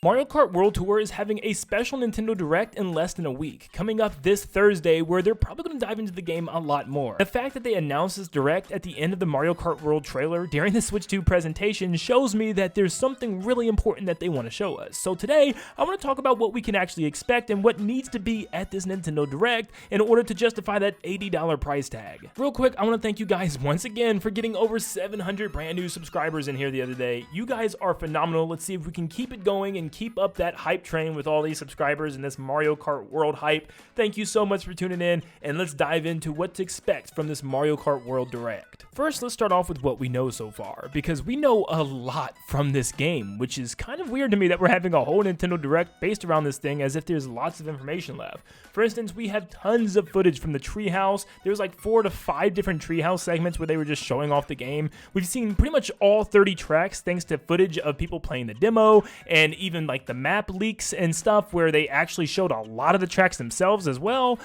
Mario Kart World Tour is having a special Nintendo Direct in less than a week, coming up this Thursday, where they're probably going to dive into the game a lot more. The fact that they announced this Direct at the end of the Mario Kart World trailer during the Switch 2 presentation shows me that there's something really important that they want to show us. So today, I want to talk about what we can actually expect and what needs to be at this Nintendo Direct in order to justify that $80 price tag. Real quick, I want to thank you guys once again for getting over 700 brand new subscribers in here the other day. You guys are phenomenal. Let's see if we can keep it going and keep up that hype train with all these subscribers and this Mario Kart World hype. Thank you so much for tuning in, and let's dive into what to expect from this Mario Kart World Direct. First, let's start off with what we know so far, because we know a lot from this game, which is kind of weird to me that we're having a whole Nintendo Direct based around this thing as if there's lots of information left. For instance, we have tons of footage from the treehouse. There's like 4 to 5 different treehouse segments where they were just showing off the game. We've seen pretty much all 30 tracks thanks to footage of people playing the demo, and even like the map leaks and stuff where they actually showed a lot of the tracks themselves as well.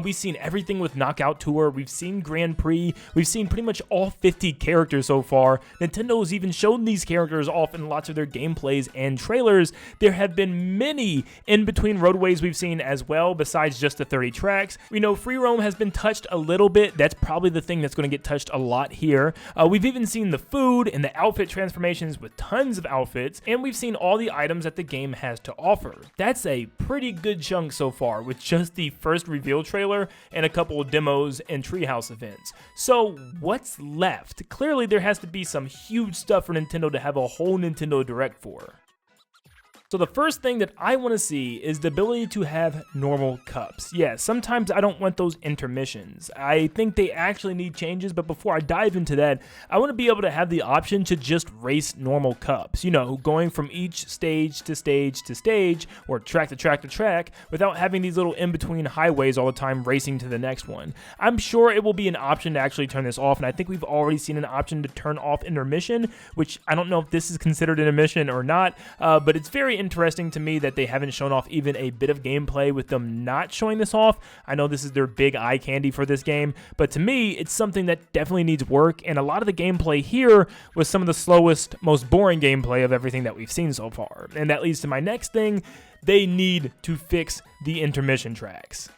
We've seen everything with Knockout Tour. We've seen Grand Prix. We've seen pretty much all 50 characters so far. Nintendo's even shown these characters off in lots of their gameplays and trailers. There have been many in-between roadways we've seen as well, besides just the 30 tracks. We know free roam has been touched a little bit. That's probably the thing that's going to get touched a lot here. We've even seen the food and the outfit transformations with tons of outfits, and we've seen all the items that the game has to offer. That's a pretty good chunk so far with just the first reveal trailer and a couple of demos and treehouse events. So what's left? Clearly there has to be some huge stuff for Nintendo to have a whole Nintendo Direct for. So the first thing that I want to see is the ability to have normal cups. Yeah, sometimes I don't want those intermissions. I think they actually need changes, but before I dive into that, I want to be able to have the option to just race normal cups. You know, going from each stage to stage to stage, or track to track to track, without having these little in-between highways all the time racing to the next one. I'm sure it will be an option to actually turn this off, and I think we've already seen an option to turn off intermission, which I don't know if this is considered intermission or not, but it's very interesting to me that they haven't shown off even a bit of gameplay with them not showing this off. I know this is their big eye candy for this game, but to me, it's something that definitely needs work, and a lot of the gameplay here was some of the slowest, most boring gameplay of everything that we've seen so far. And that leads to my next thing: they need to fix the intermission tracks.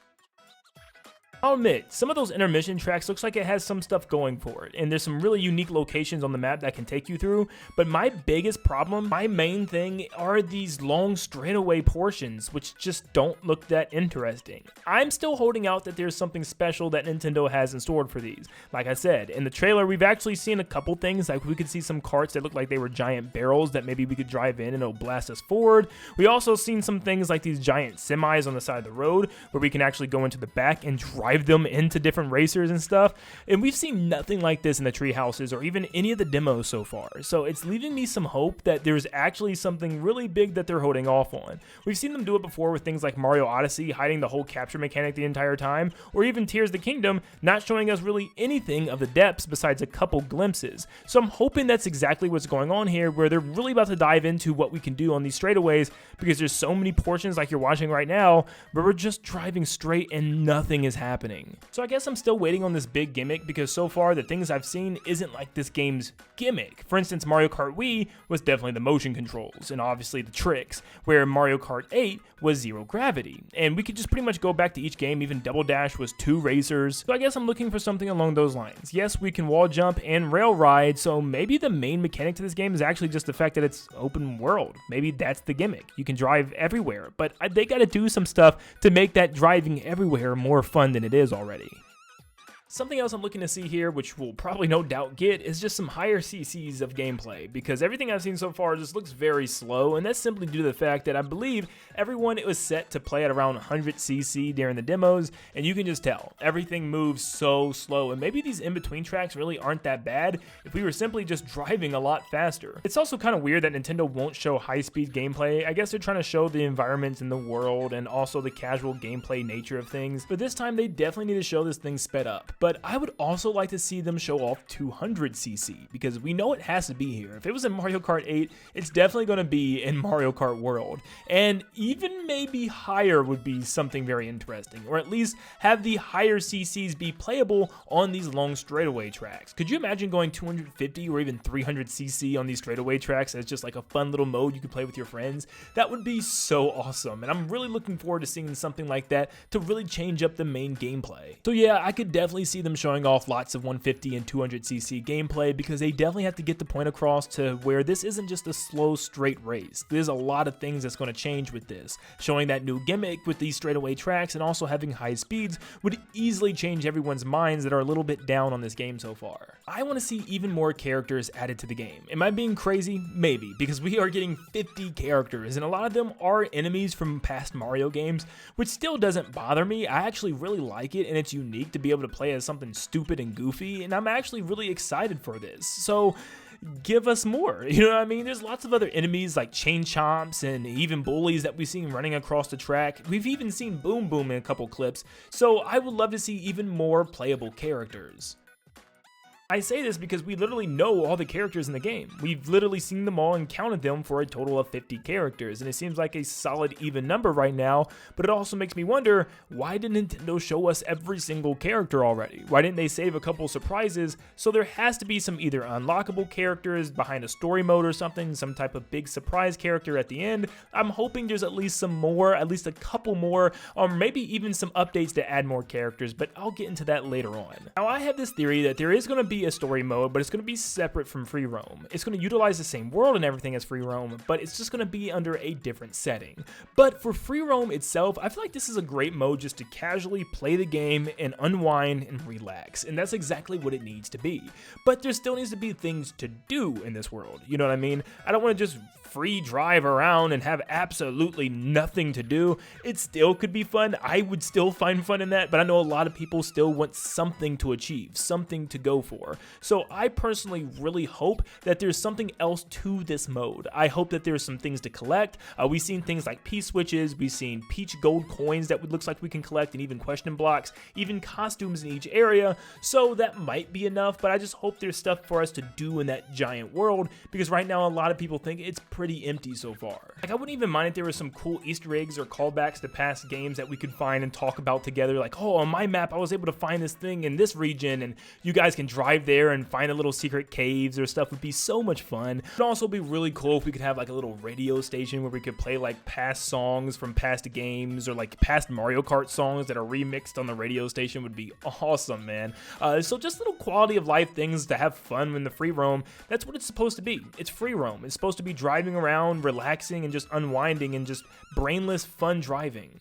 I'll admit, some of those intermission tracks looks like it has some stuff going for it, and there's some really unique locations on the map that can take you through, but my biggest problem, my main thing, are these long straightaway portions, which just don't look that interesting. I'm still holding out that there's something special that Nintendo has in store for these. Like I said, in the trailer, we've actually seen a couple things, like we could see some carts that look like they were giant barrels that maybe we could drive in and it'll blast us forward. We also seen some things like these giant semis on the side of the road, where we can actually go into the back and drive them into different racers and stuff, and we've seen nothing like this in the tree houses or even any of the demos so far, so it's leaving me some hope that there's actually something really big that they're holding off on. We've seen them do it before with things like Mario Odyssey hiding the whole capture mechanic the entire time, or even Tears of the Kingdom not showing us really anything of the depths besides a couple glimpses. So I'm hoping that's exactly what's going on here, where they're really about to dive into what we can do on these straightaways, because there's so many portions like you're watching right now where we're just driving straight and nothing is happening. So I guess I'm still waiting on this big gimmick, because so far the things I've seen isn't like this game's gimmick. For instance, Mario Kart Wii was definitely the motion controls and obviously the tricks, where Mario Kart 8 was zero gravity. And we could just pretty much go back to each game. Even Double Dash was 2 racers. So I guess I'm looking for something along those lines. Yes, we can wall jump and rail ride, so maybe the main mechanic to this game is actually just the fact that it's open world. Maybe that's the gimmick. You can drive everywhere, but they gotta do some stuff to make that driving everywhere more fun than it is already. Something else I'm looking to see here, which we'll probably no doubt get, is just some higher CCs of gameplay, because everything I've seen so far just looks very slow, and that's simply due to the fact that I believe everyone was set to play at around 100 CC during the demos, and you can just tell everything moves so slow. And maybe these in-between tracks really aren't that bad if we were simply just driving a lot faster. It's also kind of weird that Nintendo won't show high-speed gameplay. I guess they're trying to show the environments in the world and also the casual gameplay nature of things, but this time they definitely need to show this thing sped up. but I would also like to see them show off 200cc, because we know it has to be here. If it was in Mario Kart 8, it's definitely going to be in Mario Kart World, and even maybe higher would be something very interesting, or at least have the higher CCs be playable on these long straightaway tracks. Could you imagine going 250 or even 300cc on these straightaway tracks as just like a fun little mode you could play with your friends? That would be so awesome, and I'm really looking forward to seeing something like that to really change up the main gameplay. So yeah, I could definitely see them showing off lots of 150 and 200cc gameplay, because they definitely have to get the point across to where this isn't just a slow straight race. There's a lot of things that's going to change with this. Showing that new gimmick with these straightaway tracks and also having high speeds would easily change everyone's minds that are a little bit down on this game so far. I want to see even more characters added to the game. Am I being crazy? Maybe, because we are getting 50 characters, and a lot of them are enemies from past Mario games, which still doesn't bother me. I actually really like it, and it's unique to be able to play as something stupid and goofy, and I'm actually really excited for this. So give us more, you know what I mean? There's lots of other enemies like chain chomps and even bullies that we've seen running across the track. We've even seen Boom Boom in a couple clips, so I would love to see even more playable characters. I say this because we literally know all the characters in the game. We've literally seen them all and counted them for a total of 50 characters, and it seems like a solid even number right now, but it also makes me wonder, why did Nintendo show us every single character already? Why didn't they save a couple surprises? So there has to be some either unlockable characters behind a story mode or something, some type of big surprise character at the end. I'm hoping there's at least some more, at least a couple more, or maybe even some updates to add more characters, but I'll get into that later on. Now, I have this theory that there is going to be a story mode, but it's going to be separate from free roam. It's going to utilize the same world and everything as free roam, but it's just going to be under a different setting. But for free roam itself, I feel like this is a great mode just to casually play the game and unwind and relax, and that's exactly what it needs to be. But there still needs to be things to do in this world, you know what I mean? I don't want to just free drive around and have absolutely nothing to do. It still could be fun. I would still find fun in that, but I know a lot of people still want something to achieve, something to go for. So I personally really hope that there's something else to this mode. I hope that there's some things to collect. We've seen things like P-switches, we've seen Peach Gold coins that looks like we can collect, and even question blocks, even costumes in each area, so that might be enough, but I just hope there's stuff for us to do in that giant world, because right now a lot of people think it's pretty empty so far. Like, I wouldn't even mind if there were some cool Easter eggs or callbacks to past games that we could find and talk about together, like, oh, on my map I was able to find this thing in this region, and you guys can drive there and find a little secret caves or stuff. Would be so much fun. It would also be really cool if we could have like a little radio station where we could play like past songs from past games, or like past Mario Kart songs that are remixed on the radio station. Would be awesome, man. So just little quality of life things to have fun in the free roam. That's what it's supposed to be. It's free roam. It's supposed to be driving around, relaxing, and just unwinding and just brainless fun driving.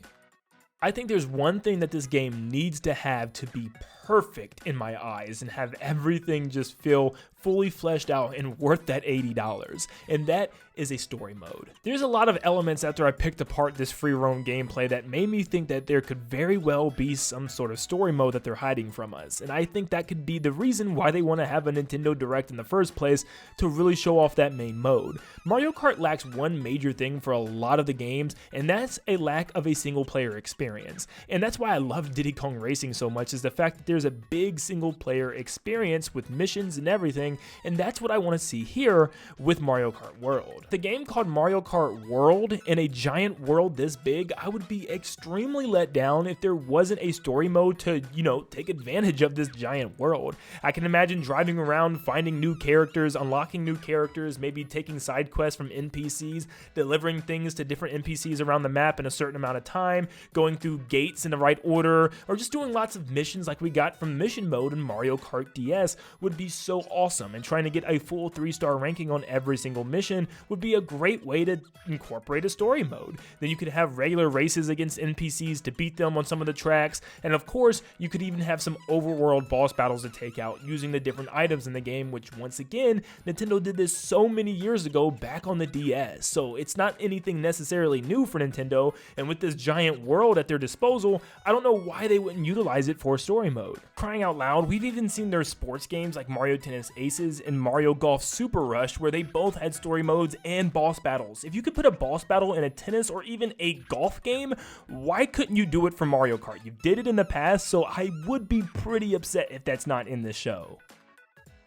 I think there's one thing that this game needs to have to be perfect in my eyes and have everything just feel fully fleshed out and worth that $80, and that is a story mode. There's a lot of elements after I picked apart this free roam gameplay that made me think that there could very well be some sort of story mode that they're hiding from us, and I think that could be the reason why they want to have a Nintendo Direct in the first place, to really show off that main mode. Mario Kart lacks one major thing for a lot of the games, and that's a lack of a single player experience, and that's why I love Diddy Kong Racing so much, is the fact that there's a big single player experience with missions and everything, and that's what I want to see here with Mario Kart World. The game called Mario Kart World in a giant world this big, I would be extremely let down if there wasn't a story mode to, you know, take advantage of this giant world. I can imagine driving around, finding new characters, unlocking new characters, maybe taking side quests from NPCs, delivering things to different NPCs around the map in a certain amount of time, going through gates in the right order, or just doing lots of missions like we got from mission mode in Mario Kart DS would be so awesome, and trying to get a full 3-star ranking on every single mission would be a great way to incorporate a story mode. Then you could have regular races against NPCs to beat them on some of the tracks, and of course you could even have some overworld boss battles to take out using the different items in the game, which once again Nintendo did this so many years ago back on the DS, so it's not anything necessarily new for Nintendo, and with this giant world at their disposal, I don't know why they wouldn't utilize it for story mode. Crying out loud, we've even seen their sports games like Mario Tennis Aces and Mario Golf Super Rush where they both had story modes and boss battles. If you could put a boss battle in a tennis or even a golf game, why couldn't you do it for Mario Kart? You did it in the past, so I would be pretty upset if that's not in this show.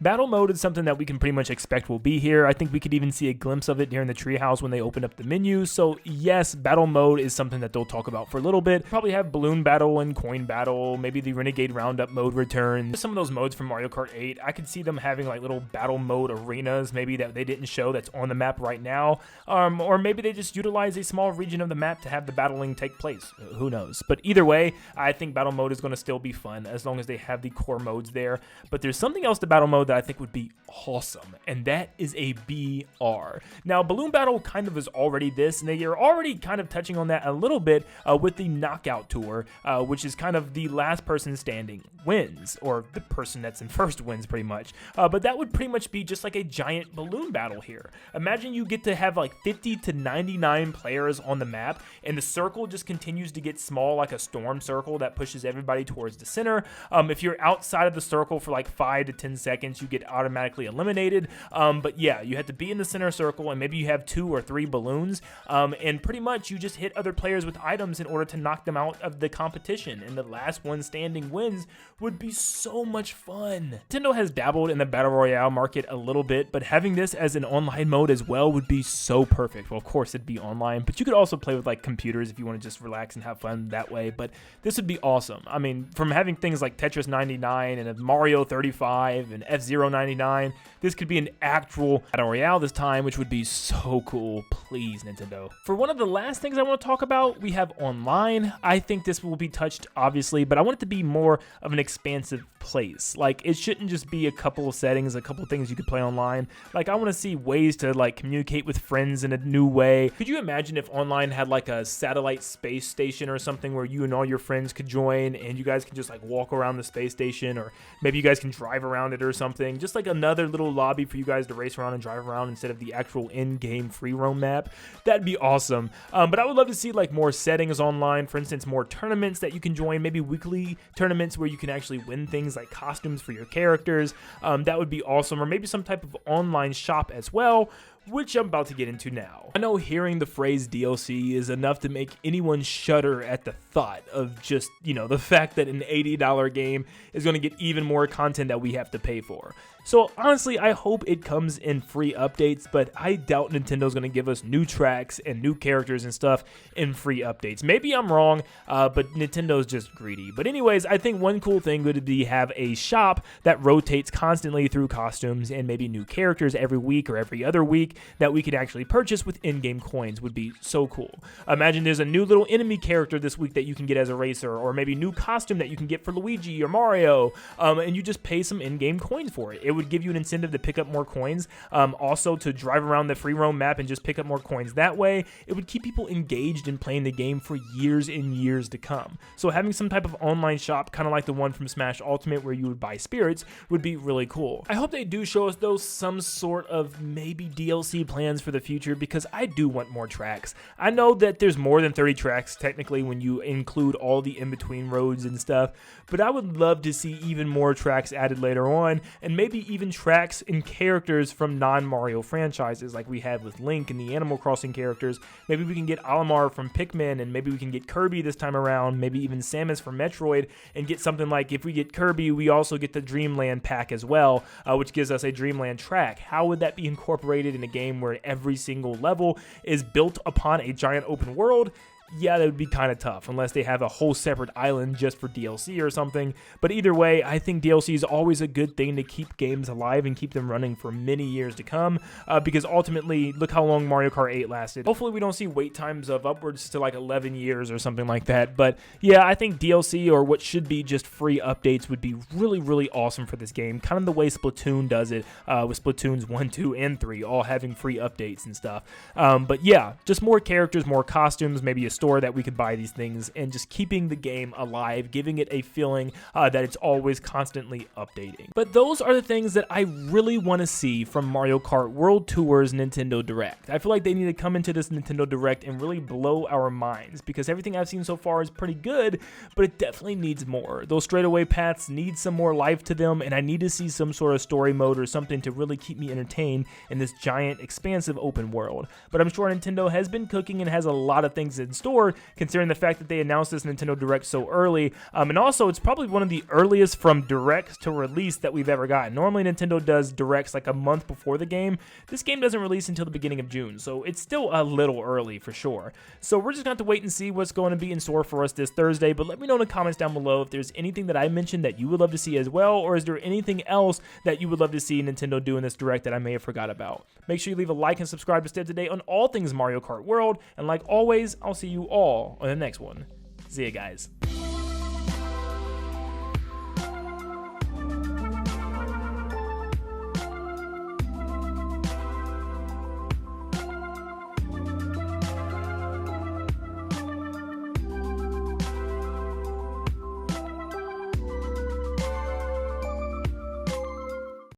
Battle mode is something that we can pretty much expect will be here. I think we could even see a glimpse of it during the treehouse when they open up the menu. So yes, battle mode is something that they'll talk about for a little bit. Probably have balloon battle and coin battle. Maybe the renegade roundup mode returns. Some of those modes from Mario Kart 8, I could see them having like little battle mode arenas, maybe that they didn't show that's on the map right now. Or maybe they just utilize a small region of the map to have the battling take place. Who knows? But either way, I think battle mode is going to still be fun as long as they have the core modes there. But there's something else to battle mode that I think would be awesome, and that is a BR. Now, Balloon Battle kind of is already this, and they are already kind of touching on that a little bit with the Knockout Tour, which is kind of the last person standing wins, or the person that's in first wins pretty much. But that would pretty much be just like a giant balloon battle here. Imagine you get to have like 50 to 99 players on the map, and the circle just continues to get small like a storm circle that pushes everybody towards the center. If you're outside of the circle for like 5 to 10 seconds, you get automatically eliminated. But yeah, you have to be in the center circle, and maybe you have 2 or 3 balloons, and pretty much you just hit other players with items in order to knock them out of the competition, and the last one standing wins. Would be so much fun. Nintendo has dabbled in the Battle Royale market a little bit, but having this as an online mode as well would be so perfect. Well, of course it'd be online, but you could also play with like computers if you want to just relax and have fun that way, but this would be awesome. I mean, from having things like Tetris 99 and Mario 35 and F-Zero 99, this could be an actual Battle Royale this time, which would be so cool. Please, Nintendo. For one of the last things I want to talk about, we have online. I think this will be touched, obviously, but I want it to be more of an expansive place. Like, it shouldn't just be a couple of settings, a couple of things you could play online. Like, I want to see ways to like communicate with friends in a new way. Could you imagine if online had like a satellite space station or something where you and all your friends could join and you guys can just like walk around the space station, or maybe you guys can drive around it or something, just like another little lobby for you guys to race around and drive around instead of the actual in-game free roam map. That'd be awesome. But I would love to see like more settings online, for instance, more tournaments that you can join, maybe weekly tournaments where you can actually win things like costumes for your characters. That would be awesome. Or maybe some type of online shop as well, which I'm about to get into now. I know hearing the phrase DLC is enough to make anyone shudder at the thought of just, the fact that an $80 game is going to get even more content that we have to pay for. So honestly, I hope it comes in free updates, but I doubt Nintendo's going to give us new tracks and new characters and stuff in free updates. Maybe I'm wrong, but Nintendo's just greedy. But anyways, I think one cool thing would be have a shop that rotates constantly through costumes and maybe new characters every week or every other week that we could actually purchase with in-game coins. Would be so cool. Imagine there's a new little enemy character this week that you can get as a racer, or maybe new costume that you can get for Luigi or Mario, and you just pay some in-game coins for it. It would give you an incentive to pick up more coins, also to drive around the free roam map and just pick up more coins that way. It would keep people engaged in playing the game for years and years to come. So having some type of online shop, kind of like the one from Smash Ultimate where you would buy spirits, would be really cool. I hope they do show us though some sort of maybe DLC plans for the future, because I do want more tracks. I know that there's more than 30 tracks technically when you include all the in-between roads and stuff, but I would love to see even more tracks added later on, and maybe even tracks and characters from non-Mario franchises like we had with Link and the Animal Crossing characters. Maybe we can get Olimar from Pikmin, and maybe we can get Kirby this time around, maybe even Samus from Metroid, and get something like, if we get Kirby, we also get the Dreamland pack as well, which gives us a Dreamland track. How would that be incorporated in a game where every single level is built upon a giant open world? Yeah, that would be kind of tough unless they have a whole separate island just for DLC or something. But either way, I think DLC is always a good thing to keep games alive and keep them running for many years to come, because ultimately, look how long Mario Kart 8 lasted. Hopefully we don't see wait times of upwards to like 11 years or something like that. But yeah, I think DLC, or what should be just free updates, would be really, really awesome for this game. Kind of the way Splatoon does it, with Splatoons 1, 2, and 3 all having free updates and stuff. But yeah, just more characters, more costumes, maybe a store that we could buy these things, and just keeping the game alive, giving it a feeling that it's always constantly updating. But those are the things that I really want to see from Mario Kart World Tour's Nintendo Direct. I feel like they need to come into this Nintendo Direct and really blow our minds, because everything I've seen so far is pretty good, but it definitely needs more. Those straightaway paths need some more life to them, and I need to see some sort of story mode or something to really keep me entertained in this giant, expansive open world. But I'm sure Nintendo has been cooking and has a lot of things in store, considering the fact that they announced this Nintendo Direct so early. And also, it's probably one of the earliest from Directs to release that we've ever gotten. Normally, Nintendo does Directs like a month before the game. This game doesn't release until the beginning of June, so it's still a little early for sure. So we're just going to have to wait and see what's going to be in store for us this Thursday, but let me know in the comments down below if there's anything that I mentioned that you would love to see as well, or is there anything else that you would love to see Nintendo do in this Direct that I may have forgot about. Make sure you leave a like and subscribe to stay up to date on all things Mario Kart World, and like always, I'll see you all on the next one. See ya, guys.